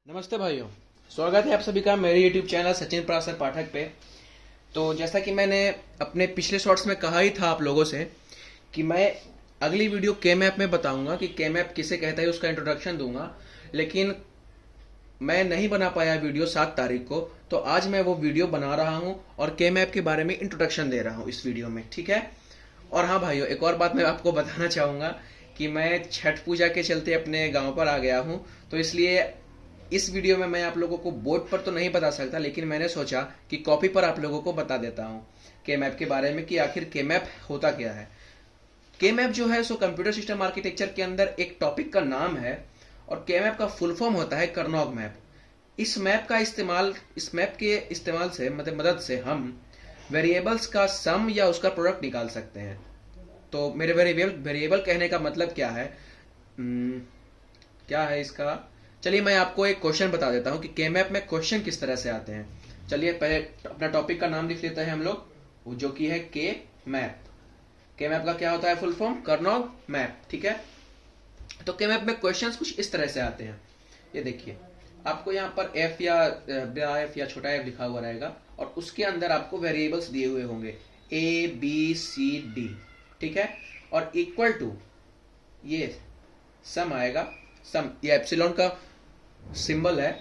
नमस्ते भाइयों। स्वागत है आप सभी का मेरे YouTube चैनल सचिन पराशर पाठक पे। तो जैसा कि मैंने अपने पिछले शॉर्ट्स में कहा ही था आप लोगों से कि मैं अगली वीडियो के मैप में बताऊंगा कि के मैप किसे कहता है, उसका इंट्रोडक्शन दूंगा। लेकिन मैं नहीं बना पाया वीडियो 7 तारीख को, तो आज मैं वो वीडियो बना रहा हूँ और के मैप के बारे में इंट्रोडक्शन दे रहा हूँ इस वीडियो में, ठीक है। और हाँ भाइयों, एक और बात मैं आपको बताना चाहूँगा कि मैं छठ पूजा के चलते अपने गांव पर आ गया हूँ, तो इसलिए इस वीडियो में मैं आप लोगों को बोर्ड पर तो नहीं बता सकता, लेकिन मैंने सोचा कि कॉपी पर आप लोगों को बता देता हूँ के मैप के बारे में कि आखिर के मैप होता क्या है। के मैप जो है सो कंप्यूटर सिस्टम आर्किटेक्चर के अंदर एक टॉपिक का नाम है और के मैप का फुल फॉर्म होता है कर्नौग मैप। इस मैप के इस्तेमाल से मदद से हम वेरिएबल्स का सम या उसका प्रोडक्ट निकाल सकते हैं। तो मेरे वेरिएबल कहने का मतलब क्या है, क्या है इसका। चलिए मैं आपको एक क्वेश्चन बता देता हूँ कि के मैप में क्वेश्चन किस तरह से आते हैं। चलिए पहले अपना टॉपिक का नाम लिख लेते हैं हम लोग, जो कि है के मैप। के मैप का क्या होता है फुल फॉर्म, कर्नौग मैप, ठीक है। तो के मैप में क्वेश्चंस कुछ इस तरह से आते हैं। ये देखिए, आपको यहाँ पर एफ या बड़ा एफ या छोटा एफ लिखा हुआ रहेगा और उसके अंदर आपको वेरिएबल्स दिए हुए होंगे ए बी सी डी, ठीक है। और इक्वल टू ये सम आएगा, सम ये एप्सिलॉन का सिंबल है,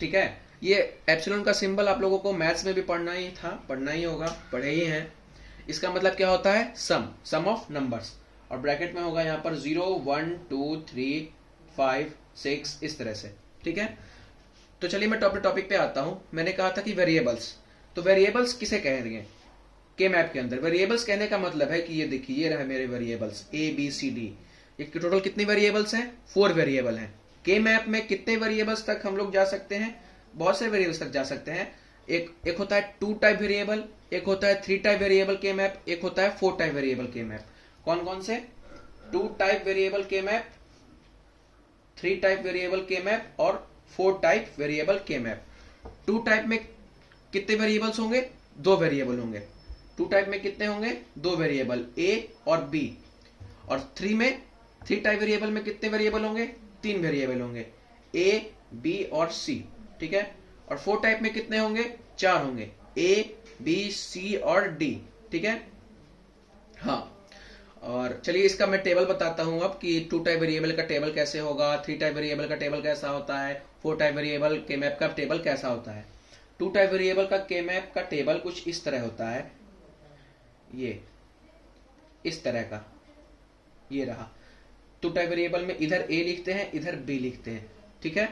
ठीक है। ये एप्सिलॉन का सिंबल आप लोगों को मैथ्स में भी पढ़ना ही था, पढ़ना ही होगा, पढ़े ही हैं। इसका मतलब क्या होता है, सम ऑफ नंबर्स। और ब्रैकेट में होगा यहाँ पर 0 1 2 3 5 6 इस तरह से, ठीक है। तो चलिए मैं टॉपिक पे आता हूँ। मैंने कहा था कि वेरिएबल्स, तो वेरिएबल्स किसे कहेंगे के मैप के अंदर। वेरिएबल्स कहने का मतलब है कि ये देखिए, ये रहे मेरे variables A B C D. ये टोटल कितने वेरिएबल्स हैं, 4 वेरिएबल हैं। के मैप में कितने वेरिएबल्स तक हम लोग जा सकते हैं, बहुत से वेरिएबल्स तक जा सकते हैं। एक होता है 2 टाइप वेरिएबल, एक होता है 3 टाइप वेरिएबल के मैप, एक होता है 4 टाइप वेरिएबल के मैप। कौन कौन से, 2 टाइप वेरिएबल के मैप, 3 टाइप वेरिएबल के मैप और 4 टाइप वेरिएबल के मैप। 2 टाइप में कितने वेरिएबल्स होंगे, 2 वेरिएबल होंगे। 2 टाइप में कितने होंगे, 2 वेरिएबल ए और बी। और 3 टाइप वेरिएबल में कितने वेरिएबल होंगे, 3 वेरिएबल होंगे ए बी और सी, ठीक है। और 4 टाइप में कितने होंगे, 4 होंगे ए बी सी और डी, ठीक है। हाँ, और चलिए इसका मैं टेबल बताता हूं अब कि 2 टाइप वेरिएबल का टेबल कैसे होगा, 3 टाइप वेरिएबल का टेबल कैसा होता है, 4 टाइप वेरिएबल के मैप का टेबल कैसा होता है। 2 टाइप वेरिएबल का के मैप का टेबल कुछ इस तरह होता है, ये इस तरह का, ये रहा। 2 टाइप वेरिएबल में इधर ए लिखते हैं, इधर बी लिखते हैं, ठीक है।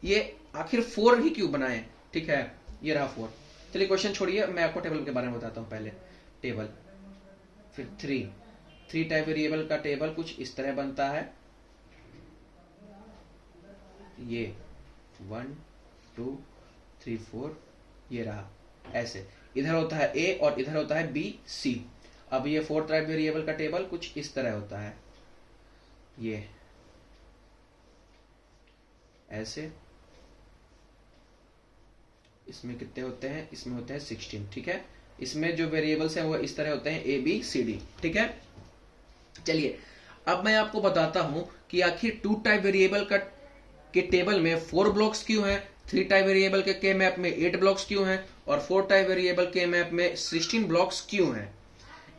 ये आखिर 4 ही क्यों बनाए, ठीक है। ये रहा 4। चलिए क्वेश्चन छोड़िए, मैं आपको टेबल के बारे में बताता हूं। पहले टेबल, फिर 3 टाइप वेरिएबल का टेबल कुछ इस तरह बनता है, ये 1 2 3 4, ये रहा ऐसे। इधर होता है ए और इधर होता है बी सी। अब ये 4 टाइप वेरिएबल का टेबल कुछ इस तरह होता है, ये ऐसे। इसमें कितने होते हैं, इसमें होते हैं 16, ठीक है। इसमें जो वेरिएबल्स हैं वो इस तरह होते हैं ए बी सी डी, ठीक है। चलिए अब मैं आपको बताता हूं कि आखिर 2 टाइप वेरिएबल का के टेबल में 4 ब्लॉक्स क्यों हैं, 3 टाइप वेरिएबल के मैप में 8 ब्लॉक्स क्यों हैं और 4 टाइप वेरिएबल के मैप में 16 ब्लॉक्स क्यों हैं।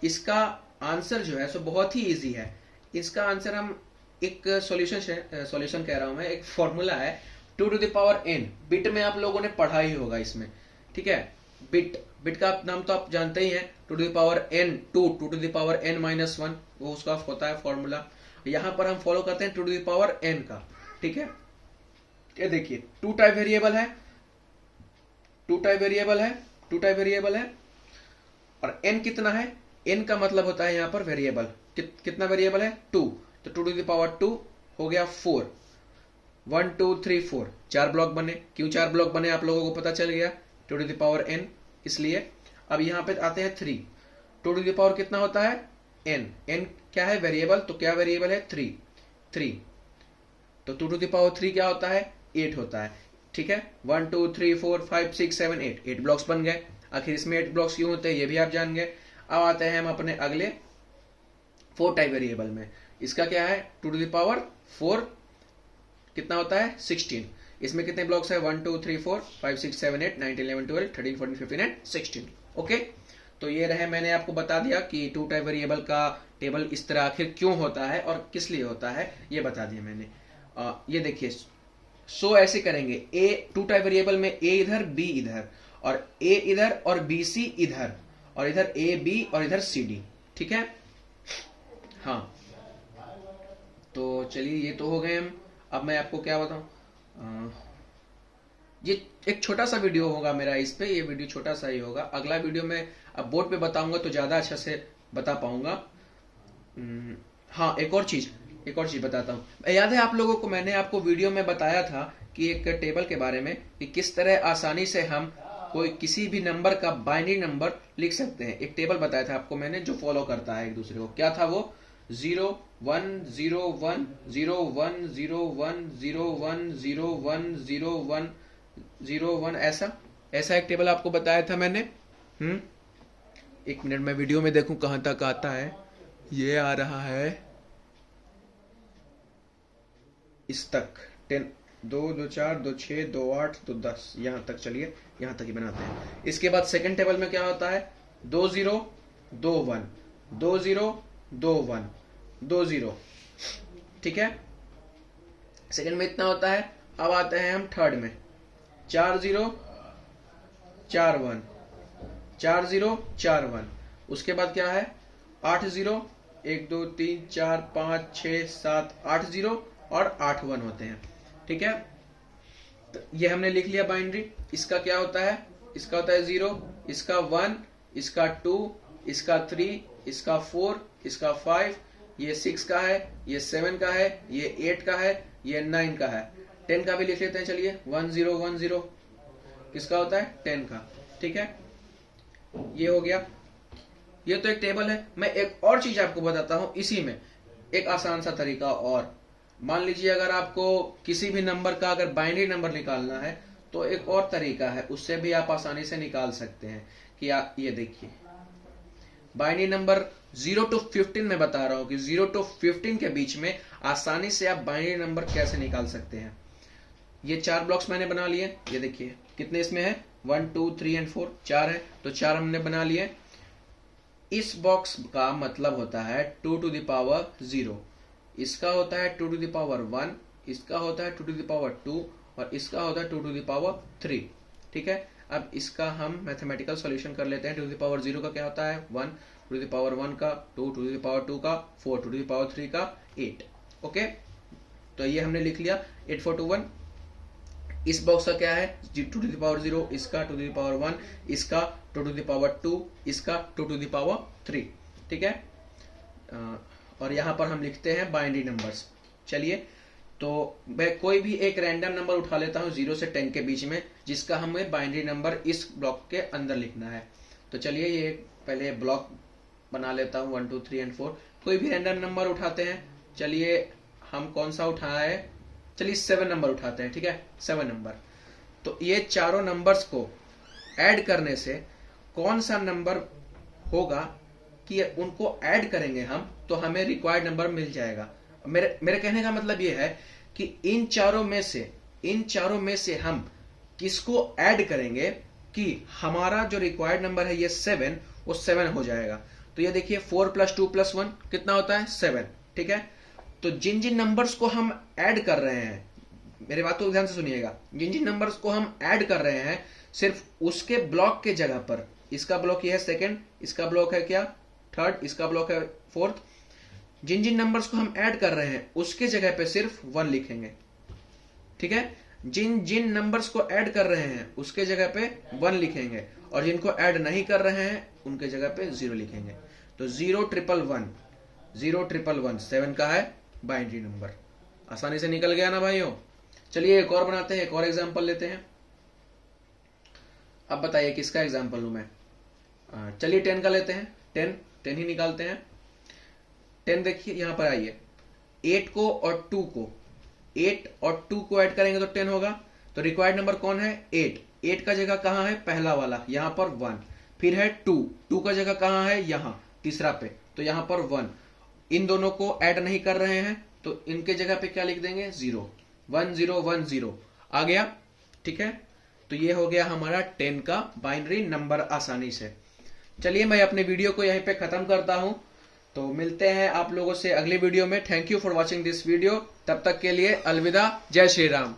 इसका आंसर जो है सो बहुत ही इजी है। इसका आंसर हम एक सॉल्यूशन कह रहा हूं मैं, एक फॉर्मूला है 2 to the power n। Bit में आप लोगों ने पढ़ा ही होगा इसमें, ठीक है। बिट का नाम तो आप जानते ही हैं, 2 to the power n 2 to the power n माइनस 1, वो उसका होता है फॉर्मूला। यहां पर हम फॉलो करते हैं 2 टू द पावर n का, ठीक है। ये देखिए 2 टाइप वेरिएबल है, 2 टाइप वेरिएबल है, 2 टाइप वेरिएबल है और n कितना है, n का मतलब होता है यहाँ पर वेरिएबल। कितना वेरिएबल है, 2। तो 2 टू द पावर 2 हो गया 4। 1 2 3 4, 4 ब्लॉक बने। क्यों 4 ब्लॉक बने आप लोगों को पता चल गया, 2 टू द पावर n, इसलिए। अब यहाँ पे आते हैं 3। 2 टू द पावर कितना होता है, n क्या है, वेरिएबल। तो क्या वेरिएबल है, 3। तो 2 टू द पावर 3 क्या होता है, 8 होता है, ठीक है। 1 2 3 4 5 6 7 8 ब्लॉक्स बन गए। आखिर इसमें 8 ब्लॉक्स क्यों होते हैं ये भी आप जान गए। अब आते हैं हम अपने अगले 4 टाइप वेरिएबल में। इसका क्या है, 2 टू द पावर 4 कितना होता है, 16। इसमें कितने ब्लॉक्स है? 1 2 3 4 5 6 7 8 9 10 11 12 13 14 15 एंड 16। ओके, तो ये रहे, मैंने आपको बता दिया कि टू टाइप वेरिएबल का टेबल इस तरह आखिर क्यों होता है और किस लिए होता है, ये बता दिया मैंने। ये देखिए, सो ऐसे करेंगे, ए टू टाइप वेरिएबल में ए इधर बी इधर और ए इधर और बी सी इधर और इधर ए बी और इधर सी डी। ठीक है, हाँ, तो चलिए ये तो हो गए हम। अब मैं आपको क्या बताऊं, ये एक छोटा सा वीडियो होगा मेरा इस पे, ये वीडियो छोटा सा ही होगा। अगला वीडियो में अब बोर्ड पे बताऊंगा तो ज्यादा अच्छा से बता पाऊंगा। हाँ, एक और चीज बताता हूँ। याद है आप लोगों को, मैंने आपको वीडियो में बताया था कि एक टेबल के बारे में कि किस तरह आसानी से हम कोई किसी भी नंबर का बाइनरी नंबर लिख सकते हैं। एक टेबल बताया था आपको मैंने जो फॉलो करता है एक दूसरे को। क्या था वो? 0 1 0 1 0 1 0 1 0 1 0 1 0 1 0 1, ऐसा एक टेबल आपको बताया था मैंने। एक मिनट में वीडियो में देखूं कहां तक आता है। ये आ रहा है इस तक, 10 2 2 4 2 6 2 8 2 10, यहां तक। चलिए यहां तक ही बनाते हैं। इसके बाद सेकंड टेबल में क्या होता है? 2 0 2 1 2 0 2 1 2 0। ठीक है, सेकंड में इतना होता है। अब आते हैं हम थर्ड में, 4 0 4 1 4 0 4 1। उसके बाद क्या है? 8 0 1 2 3 4 5 6 7 8 0 और 8 1 होते हैं। ठीक है, तो ये हमने लिख लिया बाइनरी। इसका क्या होता है? इसका होता है 0, इसका 1, इसका 2, इसका 3, इसका 4, इसका 5, ये 6 का है, ये 7 का है, ये 8 का है, ये 9 का है। 10 का भी लिख लेते हैं, चलिए 1 0 1 0 किसका होता है? 10 का। ठीक है, ये हो गया। ये तो एक टेबल है। मैं एक और चीज आपको बताता हूं इसी में, एक आसान सा तरीका और। मान लीजिए अगर आपको किसी भी नंबर का अगर बाइनरी नंबर निकालना है तो एक और तरीका है, उससे भी आप आसानी से निकाल सकते हैं। कि ये देखिए, बाइनरी नंबर 0 to 15 में बता रहा हूं कि 0 to 15 के बीच में आसानी से आप बाइनरी नंबर कैसे निकाल सकते हैं। ये 4 ब्लॉक्स मैंने बना लिए। ये देखिए कितने इसमें है? 1 2 3 एंड 4, 4 है, तो 4 हमने बना लिए। इस बॉक्स का मतलब होता है 2 to the power 0, इसका होता है 2 to the power 1, इसका होता है 2 to the power 2 और इसका होता है 2 to the power 3। ठीक है, अब इसका हम मैथमेटिकल सॉल्यूशन कर लेते हैं। 2 to the power 0 का क्या होता है? 1, 2 to the power 1 का 2, 2 to the power 2 का 4, 2 to the power 3 का 8। ओके, तो ये हमने लिख लिया 8 4 2 1। इस बॉक्स का क्या है? 2 to the power 0, इसका 2 to the power 1, इसका 2 to the power 2, इसका 2 to the power 3। ठीक है, और यहां पर हम लिखते हैं बाइनरी नंबर्स। चलिए, तो मैं कोई भी एक रैंडम नंबर उठा लेता हूं 0 से 10 के बीच में, जिसका हमें बाइनरी नंबर इस ब्लॉक के अंदर लिखना है। तो चलिए ये पहले ब्लॉक बना लेता हूं 1 2 3 एंड 4। कोई भी रैंडम नंबर उठाते हैं। चलिए हम कौन सा उठाया है? चलिए 7 नंबर उठाते हैं। ठीक है, 7 नंबर। तो ये चारों नंबर्स को ऐड करने से कौन सा नंबर होगा कि उनको ऐड करेंगे हम तो हमें रिक्वायर्ड नंबर मिल जाएगा। मेरे कहने का मतलब ये है कि इन चारों में से हम किसको ऐड करेंगे कि हमारा जो रिक्वायर्ड नंबर है ये 7, वो 7 हो जाएगा। तो ये देखिए 4 + 2 + 1 कितना होता है? 7। ठीक है, तो जिन जिन नंबर्स को हम ऐड कर रहे हैं, मेरे बात को ध्यान से सुनिएगा, जिन जिन नंबर्स को हम ऐड कर रहे हैं सिर्फ उसके ब्लॉक के जगह पर, इसका ब्लॉक ये है सेकंड, इसका ब्लॉक है क्या? थर्ड, इसका ब्लॉक है फोर्थ। जिन जिन नंबर्स को हम ऐड कर रहे हैं उसके जगह पे सिर्फ 1 लिखेंगे। ठीक है, जिन जिन नंबर्स को ऐड कर रहे हैं उसके जगह पे 1 लिखेंगे और जिनको ऐड नहीं कर रहे हैं उनके जगह पे 0 लिखेंगे। तो 0 1 1 7 का है बाइनरी नंबर। आसानी से निकल गया ना भाइयों? चलिए एक और बनाते हैं, एक और एग्जांपल लेते हैं। अब बताइए किसका एग्जांपल लूं मैं? चलिए 10 का लेते हैं। 10 ही निकालते हैं। 10 देखिए यहां पर आइए, 8 को और 2 को, 8 और 2 को ऐड करेंगे तो 10 होगा। तो रिक्वायर्ड नंबर कौन है? 8 का जगह कहां है? पहला वाला, यहां पर 1। फिर है 2 का जगह कहां है? यहां तीसरा पे, तो यहां पर 1। इन दोनों को ऐड नहीं कर रहे हैं तो इनके जगह पे क्या लिख देंगे? 0 1 0 1 0। आ गया, ठीक है। तो ये हो गया हमारा 10 का बाइनरी नंबर आसानी से। चलिए मैं अपने वीडियो को यहीं पे खत्म करता हूं, तो मिलते हैं आप लोगों से अगली वीडियो में। Thank you for watching this video. तब तक के लिए अलविदा, जय श्री राम।